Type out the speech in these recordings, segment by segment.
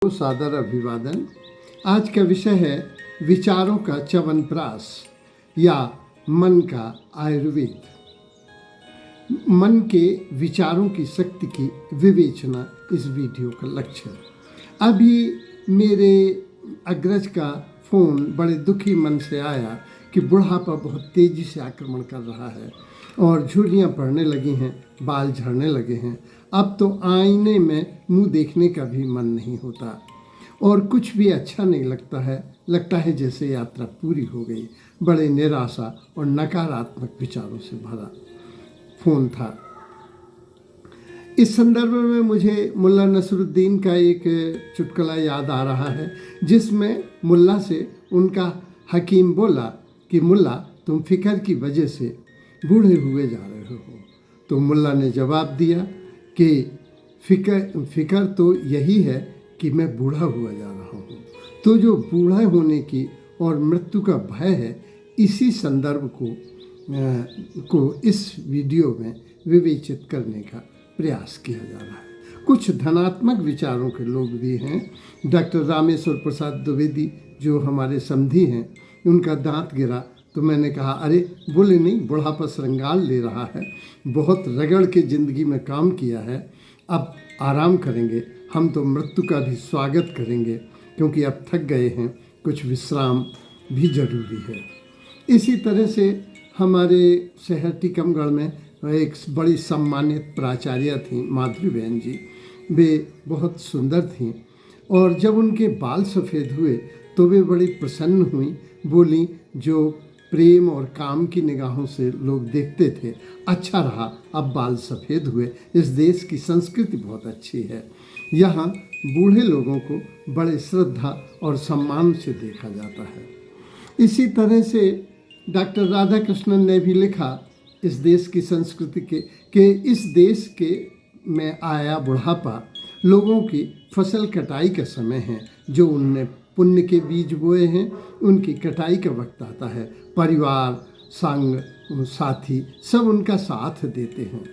सादर अभिवादन। आज का विषय है विचारों का च्यवनप्राश या मन का आयुर्वेद। मन के विचारों की शक्ति की विवेचना इस वीडियो का लक्ष्य है। अभी मेरे अग्रज का फोन बड़े दुखी मन से आया कि बुढ़ापा बहुत तेजी से आक्रमण कर रहा है और झुर्रियाँ पड़ने लगी हैं, बाल झड़ने लगे हैं। अब तो आईने में मुंह देखने का भी मन नहीं होता और कुछ भी अच्छा नहीं लगता है जैसे यात्रा पूरी हो गई। बड़े निराशा और नकारात्मक विचारों से भरा फोन था। इस संदर्भ में मुझे मुल्ला नसरुद्दीन का एक चुटकुला याद आ रहा है, जिसमें मुल्ला से उनका हकीम बोला कि मुल्ला, तुम फिक्र की वजह से बूढ़े हुए जा रहे हो। तो मुल्ला ने जवाब दिया कि फिक्र तो यही है कि मैं बूढ़ा हुआ जा रहा हूँ। तो जो बूढ़ा होने की और मृत्यु का भय है, इसी संदर्भ को इस वीडियो में विवेचित करने का प्रयास किया जा रहा है। कुछ धनात्मक विचारों के लोग भी हैं। डॉक्टर रामेश्वर प्रसाद द्विवेदी जो हमारे समधी हैं, उनका दांत गिरा तो मैंने कहा, अरे बोले नहीं, बुढ़ापा श्रृंगार ले रहा है, बहुत रगड़ के ज़िंदगी में काम किया है, अब आराम करेंगे। हम तो मृत्यु का भी स्वागत करेंगे क्योंकि अब थक गए हैं, कुछ विश्राम भी जरूरी है। इसी तरह से हमारे शहर टीकमगढ़ में एक बड़ी सम्मानित प्राचार्य थी, माधुरी बहन जी। वे बहुत सुंदर थीं और जब उनके बाल सफ़ेद हुए तो वे बड़ी प्रसन्न हुई। बोली, जो प्रेम और काम की निगाहों से लोग देखते थे, अच्छा रहा, अब बाल सफ़ेद हुए। इस देश की संस्कृति बहुत अच्छी है, यहाँ बूढ़े लोगों को बड़े श्रद्धा और सम्मान से देखा जाता है। इसी तरह से डॉक्टर राधा कृष्णन ने भी लिखा इस देश की संस्कृति के इस देश के में आया बुढ़ापा लोगों की फसल कटाई का समय है। जो उनने पुण्य के बीज बोए हैं, उनकी कटाई का वक्त आता है। परिवार, संग, साथी सब उनका साथ देते हैं।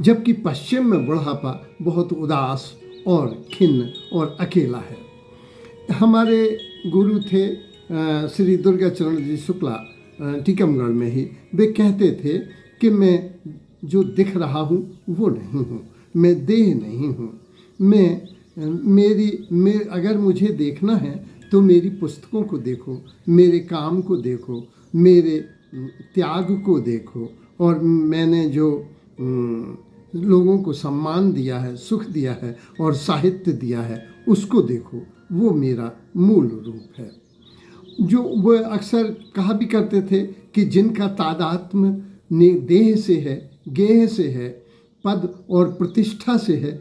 जबकि पश्चिम में बुढ़ापा बहुत उदास और खिन्न और अकेला है। हमारे गुरु थे श्री दुर्गाचरण जी शुक्ला, टीकमगढ़ में ही। वे कहते थे कि मैं जो दिख रहा हूँ वो नहीं हूँ, मैं देह नहीं हूँ। अगर मुझे देखना है तो मेरी पुस्तकों को देखो, मेरे काम को देखो, मेरे त्याग को देखो, और मैंने जो लोगों को सम्मान दिया है, सुख दिया है और साहित्य दिया है, उसको देखो। वो मेरा मूल रूप है। जो वो अक्सर कहा भी करते थे कि जिनका तादात्म्य देह से है, गेह से है, पद और प्रतिष्ठा से है,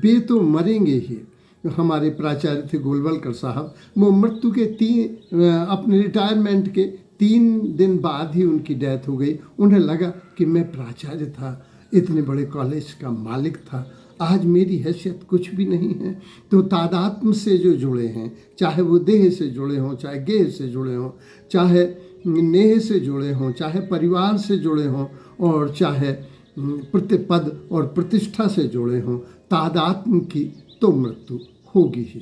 वे तो मरेंगे ही। हमारे प्राचार्य थे गोलवलकर साहब, वो मृत्यु के अपने रिटायरमेंट के 3 दिन बाद ही उनकी डेथ हो गई। उन्हें लगा कि मैं प्राचार्य था, इतने बड़े कॉलेज का मालिक था, आज मेरी हैसियत कुछ भी नहीं है। तो तादात्म्य से जो जुड़े हैं, चाहे वो देह से जुड़े हों, चाहे गेह से जुड़े हों, चाहे नेह से जुड़े हों, चाहे परिवार से जुड़े हों, और चाहे पद और प्रतिष्ठा से जुड़े हों, तादात्म्य की तो मृत्यु होगी ही।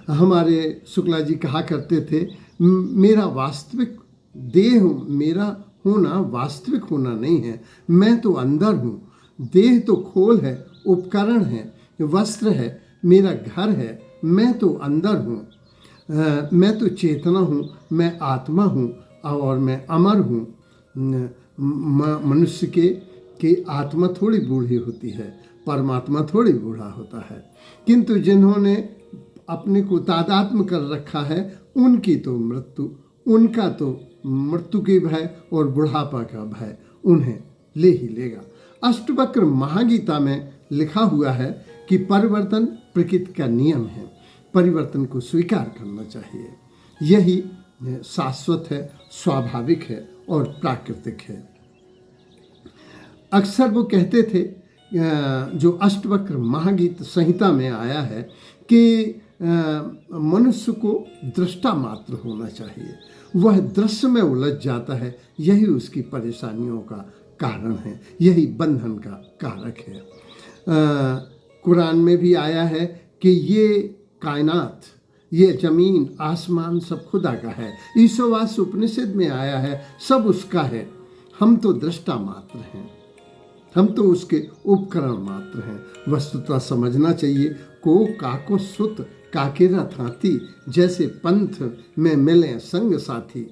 हमारे शुक्ला जी कहा करते थे, मेरा वास्तविक देह, मेरा होना वास्तविक होना नहीं है, मैं तो अंदर हूँ। देह तो खोल है, उपकरण है, वस्त्र है, मेरा घर है, मैं तो अंदर हूँ। मैं तो चेतना हूँ, मैं आत्मा हूँ और मैं अमर हूँ। मनुष्य के आत्मा थोड़ी बूढ़ी होती है, परमात्मा थोड़ी बूढ़ा होता है। किंतु जिन्होंने अपने को तादात्म्य कर रखा है, उनकी तो उनका तो मृत्यु के भय और बुढ़ापा का भय उन्हें ले ही लेगा। अष्टवक्र महागीता में लिखा हुआ है कि परिवर्तन प्रकृति का नियम है, परिवर्तन को स्वीकार करना चाहिए। यही शाश्वत है, स्वाभाविक है और प्राकृतिक है। अक्सर वो कहते थे, जो अष्टवक्र महागीत संहिता में आया है, कि मनुष्य को दृष्टा मात्र होना चाहिए। वह दृश्य में उलझ जाता है, यही उसकी परेशानियों का कारण है, यही बंधन का कारक है। कुरान में भी आया है कि ये कायनात, ये जमीन आसमान सब खुदा का है। ईसावास उपनिषद में आया है, सब उसका है। हम तो दृष्टा मात्र हैं, हम तो उसके उपकरण मात्र हैं। वस्तुतः समझना चाहिए को काको सुत काकेरा थाती, जैसे पंथ में मिले संग साथी।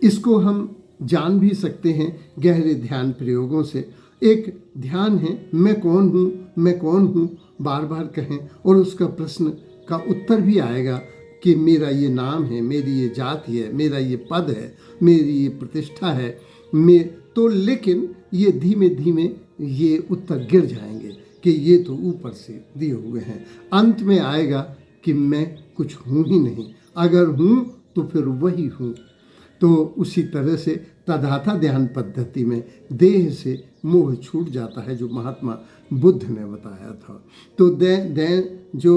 इसको हम जान भी सकते हैं गहरे ध्यान प्रयोगों से। एक ध्यान है मैं कौन हूँ, मैं कौन हूँ, बार बार कहें और उसका प्रश्न का उत्तर भी आएगा कि मेरा ये नाम है, मेरी ये जाति है, मेरा ये पद है, मेरी ये प्रतिष्ठा है। मैं तो लेकिन ये धीमे धीमे ये उत्तर गिर जाएंगे कि ये तो ऊपर से दिए हुए हैं। अंत में आएगा कि मैं कुछ हूँ ही नहीं, अगर हूँ तो फिर वही हूँ। तो उसी तरह से तदाथा ध्यान पद्धति में देह से मोह छूट जाता है, जो महात्मा बुद्ध ने बताया था। तो जो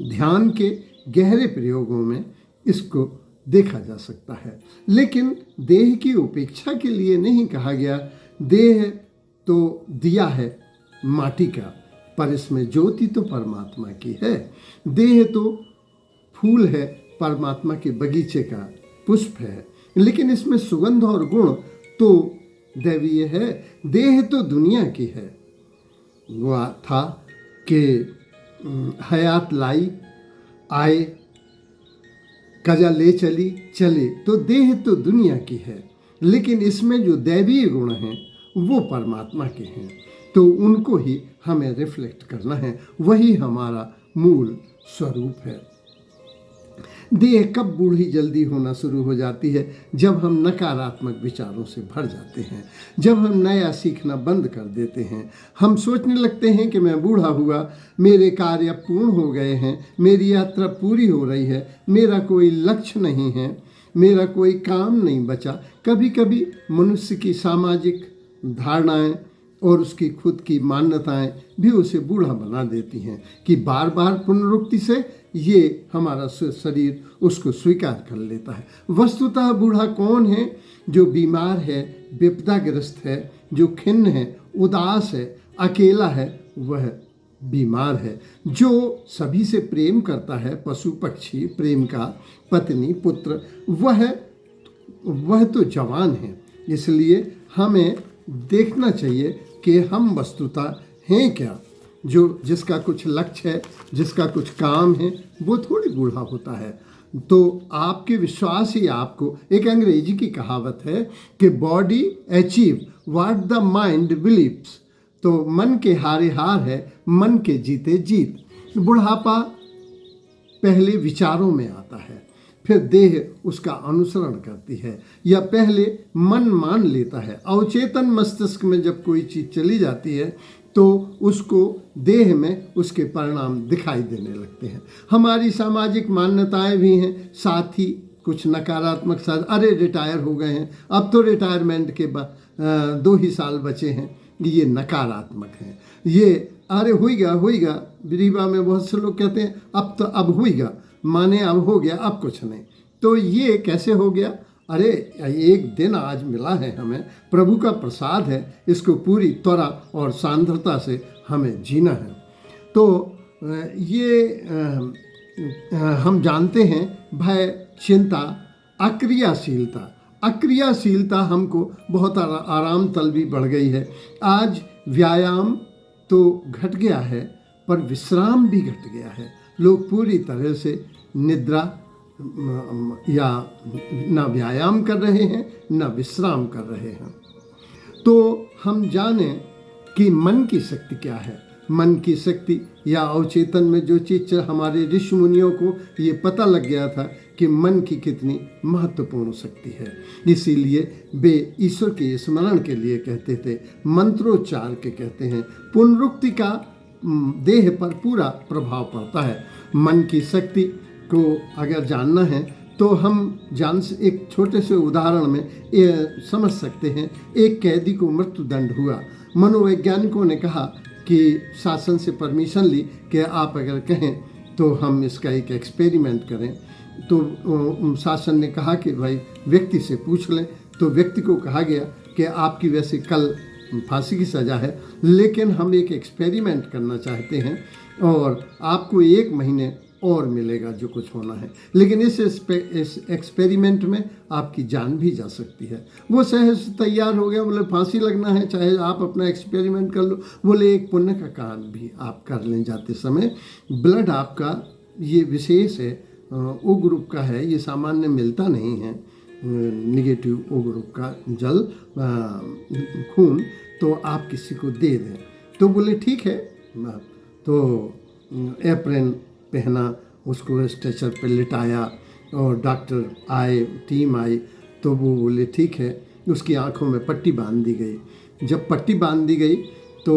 ध्यान के गहरे प्रयोगों में इसको देखा जा सकता है, लेकिन देह की उपेक्षा के लिए नहीं कहा गया। देह तो दिया है माटी का, पर इसमें ज्योति तो परमात्मा की है। देह तो फूल है, परमात्मा के बगीचे का पुष्प है, लेकिन इसमें सुगंध और गुण तो दैवीय है। देह तो दुनिया की है। वो था कि हयात लाई आए, कजा ले चली चले, तो देह तो दुनिया की है, लेकिन इसमें जो दैवीय गुण हैं वो परमात्मा के हैं। तो उनको ही हमें रिफ्लेक्ट करना है, वही हमारा मूल स्वरूप है। देह कब बूढ़ी जल्दी होना शुरू हो जाती है? जब हम नकारात्मक विचारों से भर जाते हैं, जब हम नया सीखना बंद कर देते हैं। हम सोचने लगते हैं कि मैं बूढ़ा हुआ, मेरे कार्य पूर्ण हो गए हैं, मेरी यात्रा पूरी हो रही है, मेरा कोई लक्ष्य नहीं है, मेरा कोई काम नहीं बचा। कभी कभी मनुष्य की सामाजिक धारणाएं और उसकी खुद की मान्यताएं भी उसे बूढ़ा बना देती हैं कि बार बार पुनरुक्ति से ये हमारा शरीर उसको स्वीकार कर लेता है। वस्तुतः बूढ़ा कौन है? जो बीमार है, विपदाग्रस्त है, जो खिन्न है, उदास है, अकेला है, वह बीमार है। जो सभी से प्रेम करता है, पशु पक्षी प्रेम का, पत्नी पुत्र, वह तो जवान है। इसलिए हमें देखना चाहिए कि हम वस्तुतः हैं क्या। जो जिसका कुछ लक्ष्य है, जिसका कुछ काम है, वो थोड़ी बूढ़ा होता है। तो आपके विश्वास ही आपको, एक अंग्रेजी की कहावत है कि body achieve what the mind believes. तो मन के हारे हार है, मन के जीते जीत। बुढ़ापा पहले विचारों में आता है, फिर देह उसका अनुसरण करती है, या पहले मन मान लेता है। अवचेतन मस्तिष्क में जब कोई चीज़ चली जाती है तो उसको देह में उसके परिणाम दिखाई देने लगते हैं। हमारी सामाजिक मान्यताएं भी हैं, साथ ही कुछ नकारात्मक साथ, अरे रिटायर हो गए हैं, अब तो रिटायरमेंट के 2 ही साल बचे हैं, ये नकारात्मक हैं। ये अरे होइगा, रीवा में बहुत से लोग कहते हैं अब होइगा, माने अब हो गया, अब कुछ नहीं। तो ये कैसे हो गया? अरे एक दिन आज मिला है हमें, प्रभु का प्रसाद है, इसको पूरी त्वरा और सांद्रता से हमें जीना है। तो ये हम जानते हैं भय, चिंता, अक्रियाशीलता हमको बहुत आराम तलबी बढ़ गई है। आज व्यायाम तो घट गया है, पर विश्राम भी घट गया है। लोग पूरी तरह से निद्रा या ना व्यायाम कर रहे हैं, ना विश्राम कर रहे हैं। तो हम जानें कि मन की शक्ति क्या है। मन की शक्ति या अवचेतन में जो चीज़, हमारे ऋषि मुनियों को ये पता लग गया था कि मन की कितनी महत्वपूर्ण शक्ति है। इसीलिए वे ईश्वर के स्मरण के लिए कहते थे, मंत्रोच्चार के कहते हैं। पुनरुक्ति का देह पर पूरा प्रभाव पड़ता है। मन की शक्ति को अगर जानना है तो हम एक छोटे से उदाहरण में ये समझ सकते हैं। एक कैदी को मृत्युदंड हुआ। मनोवैज्ञानिकों ने कहा कि शासन से परमिशन ली कि आप अगर कहें तो हम इसका एक एक्सपेरिमेंट करें। तो शासन ने कहा कि भाई व्यक्ति से पूछ लें। तो व्यक्ति को कहा गया कि आपकी वैसे कल फांसी की सज़ा है, लेकिन हम एक एक्सपेरिमेंट करना चाहते हैं और आपको 1 महीने और मिलेगा जो कुछ होना है, लेकिन इस एक्सपेरिमेंट में आपकी जान भी जा सकती है। वो सहज तैयार हो गया, बोले फांसी लगना है, चाहे आप अपना एक्सपेरिमेंट कर लो। बोले एक पुण्य का काम भी आप कर लें जाते समय। ब्लड आपका ये विशेष है, ओ ग्रुप का है, ये सामान्य मिलता नहीं है, निगेटिव ओ ग्रुप का जल खून, तो आप किसी को दे दें। तो बोले ठीक है। तो एप्रन पहना, उसको स्ट्रेचर पे लिटाया और डॉक्टर आए, टीम आई, तो वो बोले ठीक है। उसकी आंखों में पट्टी बांध दी गई। जब पट्टी बांध दी गई तो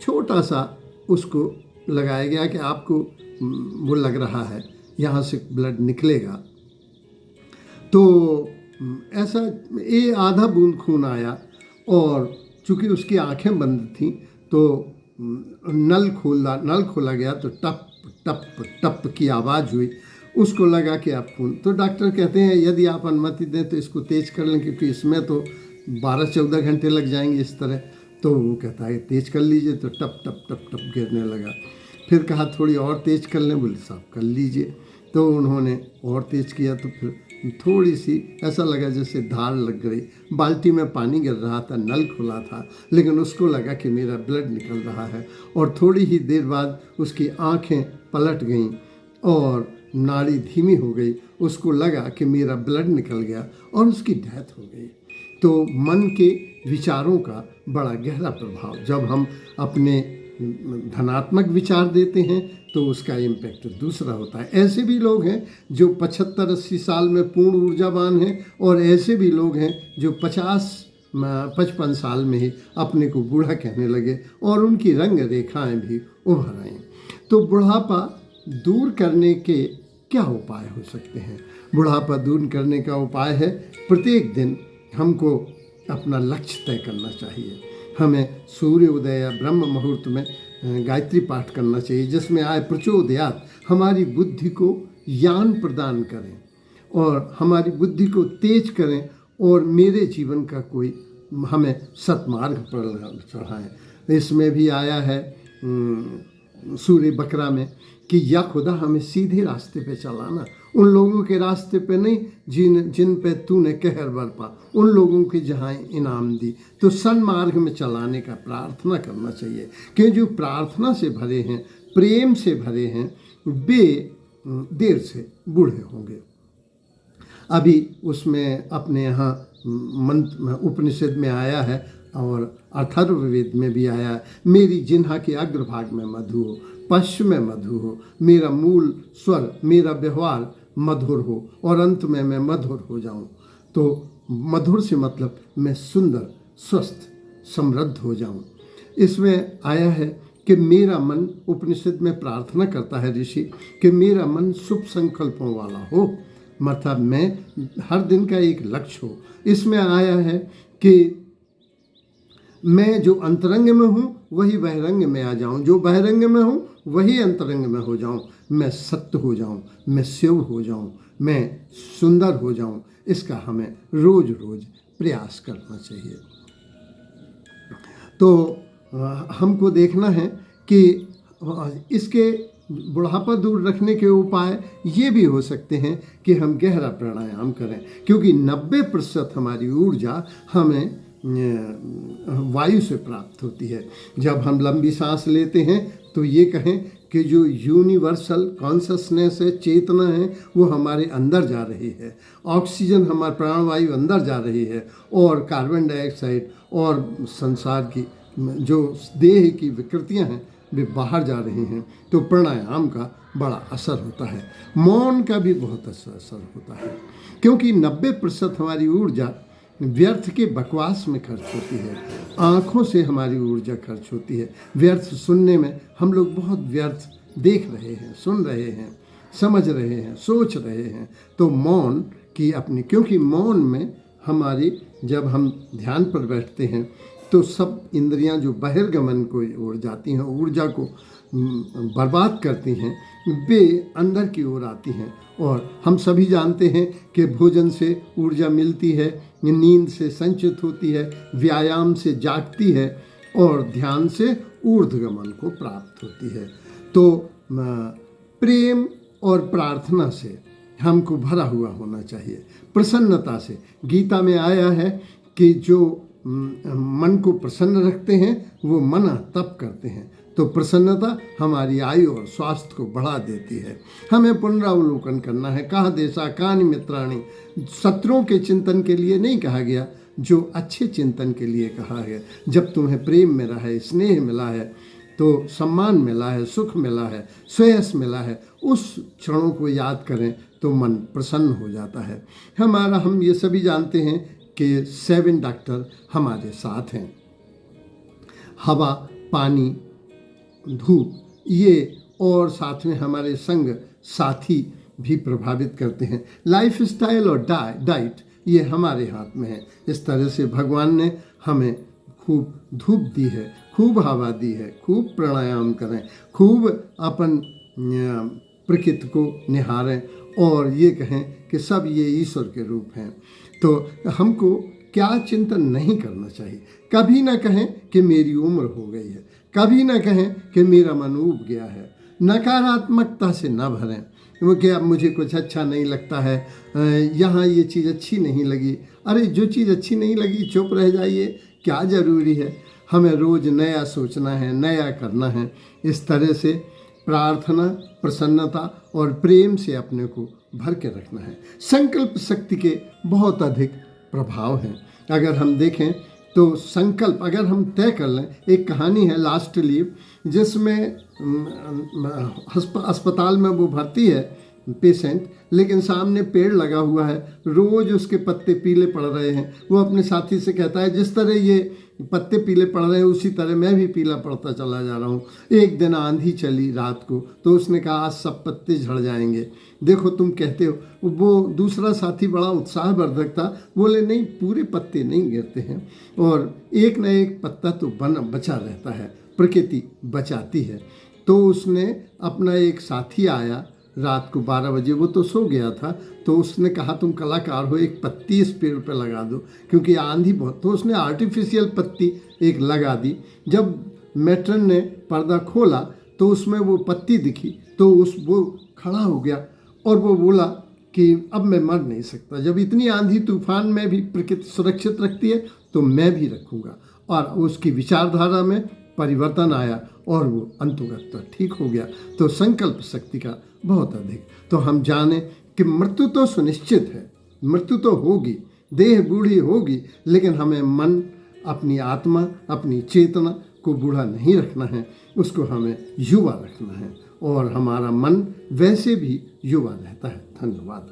छोटा सा उसको लगाया गया कि आपको वो लग रहा है यहाँ से ब्लड निकलेगा। तो ऐसा ये आधा बूंद खून आया और चूँकि उसकी आंखें बंद थीं तो नल खोला गया तो टप टप टप की आवाज़ हुई। उसको लगा कि आप खून, तो डॉक्टर कहते हैं यदि आप अनुमति दें तो इसको तेज़ कर लें, क्योंकि इसमें तो 12-14 घंटे लग जाएंगे इस तरह। तो वो कहता है तेज़ कर लीजिए, तो टप टप टप टप गिरने लगा। फिर कहा थोड़ी और तेज़ कर लें, बोले साहब कर लीजिए। तो उन्होंने और तेज़ किया, तो फिर थोड़ी सी ऐसा लगा जैसे धार लग गई। बाल्टी में पानी गिर रहा था, नल खुला था, लेकिन उसको लगा कि मेरा ब्लड निकल रहा है। और थोड़ी ही देर बाद उसकी आंखें पलट गईं और नाड़ी धीमी हो गई। उसको लगा कि मेरा ब्लड निकल गया और उसकी डेथ हो गई। तो मन के विचारों का बड़ा गहरा प्रभाव, जब हम अपने धनात्मक विचार देते हैं तो उसका इम्पैक्ट दूसरा होता है। ऐसे भी लोग हैं जो 75-80 साल में पूर्ण ऊर्जावान हैं, और ऐसे भी लोग हैं जो 50-55 साल में ही अपने को बूढ़ा कहने लगे और उनकी रंग रेखाएं भी उभर आईं। तो बुढ़ापा दूर करने के क्या उपाय हो सकते हैं? बुढ़ापा दूर करने का उपाय है, प्रत्येक दिन हमको अपना लक्ष्य तय करना चाहिए। हमें सूर्य उदय या ब्रह्म मुहूर्त में गायत्री पाठ करना चाहिए, जिसमें आए प्रचोदयात हमारी बुद्धि को ज्ञान प्रदान करें और हमारी बुद्धि को तेज करें और मेरे जीवन का कोई हमें सतमार्ग पर चढ़ाएं। इसमें भी आया है सूर्य बकरा में कि या खुदा हमें सीधे रास्ते पे चलाना, उन लोगों के रास्ते पे नहीं जिन पे तूने कहर बरपा, उन लोगों की जहाँ इनाम दी। तो सन्मार्ग में चलाने का प्रार्थना करना चाहिए, कि जो प्रार्थना से भरे हैं, प्रेम से भरे हैं, वे देर से बूढ़े होंगे। अभी उसमें अपने यहाँ मंत्र उपनिषद में आया है और अथर्ववेद में भी आया है, मेरी जिह्वा के अग्रभाग में मधु हो, पश्चिम में मधु हो, मेरा मूल स्वर, मेरा व्यवहार मधुर हो और अंत में मैं मधुर हो जाऊं। तो मधुर से मतलब मैं सुंदर, स्वस्थ, समृद्ध हो जाऊं। इसमें आया है कि मेरा मन, उपनिषद में प्रार्थना करता है ऋषि, कि मेरा मन शुभ संकल्पों वाला हो, मतलब मैं हर दिन का एक लक्ष्य हो। इसमें आया है कि मैं जो अंतरंग में हूँ वही बहिरंग में आ जाऊँ, जो बहिरंग में हूँ वही अंतरंग में हो जाऊँ, मैं सत्य हो जाऊँ, मैं शिव हो जाऊँ, मैं सुंदर हो जाऊँ। इसका हमें रोज रोज प्रयास करना चाहिए। तो हमको देखना है कि इसके बुढ़ापा दूर रखने के उपाय ये भी हो सकते हैं कि हम गहरा प्राणायाम करें, क्योंकि 90% हमारी ऊर्जा हमें वायु से प्राप्त होती है। जब हम लंबी सांस लेते हैं तो ये कहें कि जो यूनिवर्सल कॉन्शसनेस है, चेतना है, वो हमारे अंदर जा रही है। ऑक्सीजन, हमारा प्राणवायु अंदर जा रही है और कार्बन डाइऑक्साइड और संसार की जो देह की विकृतियां हैं वे बाहर जा रही हैं। तो प्राणायाम का बड़ा असर होता है, मौन का भी बहुत असर होता है, क्योंकि 90% हमारी ऊर्जा व्यर्थ के बकवास में खर्च होती है। आँखों से हमारी ऊर्जा खर्च होती है। व्यर्थ सुनने में हम लोग बहुत व्यर्थ देख रहे हैं, सुन रहे हैं, समझ रहे हैं, सोच रहे हैं। तो मौन की अपनी, क्योंकि मौन में हमारी, जब हम ध्यान पर बैठते हैं तो सब इंद्रियां जो बहिर्गमन को ओर जाती हैं, ऊर्जा को बर्बाद करती हैं, वे अंदर की ओर आती हैं। और हम सभी जानते हैं कि भोजन से ऊर्जा मिलती है, नींद से संचित होती है, व्यायाम से जागती है और ध्यान से ऊर्ध्वगमन को प्राप्त होती है। तो प्रेम और प्रार्थना से हमको भरा हुआ होना चाहिए, प्रसन्नता से। गीता में आया है कि जो मन को प्रसन्न रखते हैं वो मना तप करते हैं। तो प्रसन्नता हमारी आयु और स्वास्थ्य को बढ़ा देती है। हमें पुनरावलोकन करना है। कहा देशा कानि मित्राणि, शत्रुओं के चिंतन के लिए नहीं कहा गया, जो अच्छे चिंतन के लिए कहा है। जब तुम्हें प्रेम मिला है, स्नेह मिला है, तो सम्मान मिला है, सुख मिला है, श्रेयस मिला है, उस क्षणों को याद करें तो मन प्रसन्न हो जाता है। हम ये सभी जानते हैं कि 7 डॉक्टर हमारे साथ हैं। हवा, पानी, धूप, ये और साथ में हमारे संग साथी भी प्रभावित करते हैं। लाइफ स्टाइल और डाइट ये हमारे हाथ में है। इस तरह से भगवान ने हमें खूब धूप दी है, खूब हवा दी है, खूब प्राणायाम करें, खूब अपन प्रकृति को निहारें और ये कहें कि सब ये ईश्वर के रूप हैं। तो हमको क्या चिंतन नहीं करना चाहिए। कभी ना कहें कि मेरी उम्र हो गई है, कभी ना कहें कि मेरा मन ऊब गया है। नकारात्मकता से न भरें वो कि अब मुझे कुछ अच्छा नहीं लगता है, यहाँ ये चीज़ अच्छी नहीं लगी। अरे जो चीज़ अच्छी नहीं लगी चुप रह जाइए, क्या ज़रूरी है। हमें रोज़ नया सोचना है, नया करना है। इस तरह से प्रार्थना, प्रसन्नता और प्रेम से अपने को भर के रखना है। संकल्प शक्ति के बहुत अधिक प्रभाव हैं। अगर हम देखें तो संकल्प अगर हम तय कर लें, एक कहानी है लास्ट लीव, जिसमें अस्पताल में वो भर्ती है पेशेंट, लेकिन सामने पेड़ लगा हुआ है, रोज़ उसके पत्ते पीले पड़ रहे हैं। वो अपने साथी से कहता है जिस तरह ये पत्ते पीले पड़ रहे हैं उसी तरह मैं भी पीला पड़ता चला जा रहा हूँ। एक दिन आंधी चली रात को, तो उसने कहा आज सब पत्ते झड़ जाएंगे। देखो तुम कहते हो। वो दूसरा साथी बड़ा उत्साहवर्धक था, बोले नहीं पूरे पत्ते नहीं गिरते हैं और एक न एक पत्ता तो बचा रहता है, प्रकृति बचाती है। तो उसने अपना एक साथी आया रात को 12 बजे, वो तो सो गया था, तो उसने कहा तुम कलाकार हो, एक पत्ती इस पेड़ पर लगा दो क्योंकि आंधी बहुत। तो उसने आर्टिफिशियल पत्ती एक लगा दी। जब मैट्रन ने पर्दा खोला तो उसमें वो पत्ती दिखी, तो वो खड़ा हो गया और वो बोला कि अब मैं मर नहीं सकता। जब इतनी आंधी तूफान में भी प्रकृति सुरक्षित रखती है तो मैं भी रखूँगा। और उसकी विचारधारा में परिवर्तन आया और वो अंततः ठीक हो गया। तो संकल्प शक्ति का बहुत अधिक। तो हम जाने कि मृत्यु तो सुनिश्चित है, मृत्यु तो होगी, देह बूढ़ी होगी, लेकिन हमें मन, अपनी आत्मा, अपनी चेतना को बूढ़ा नहीं रखना है, उसको हमें युवा रखना है और हमारा मन वैसे भी युवा रहता है। धन्यवाद।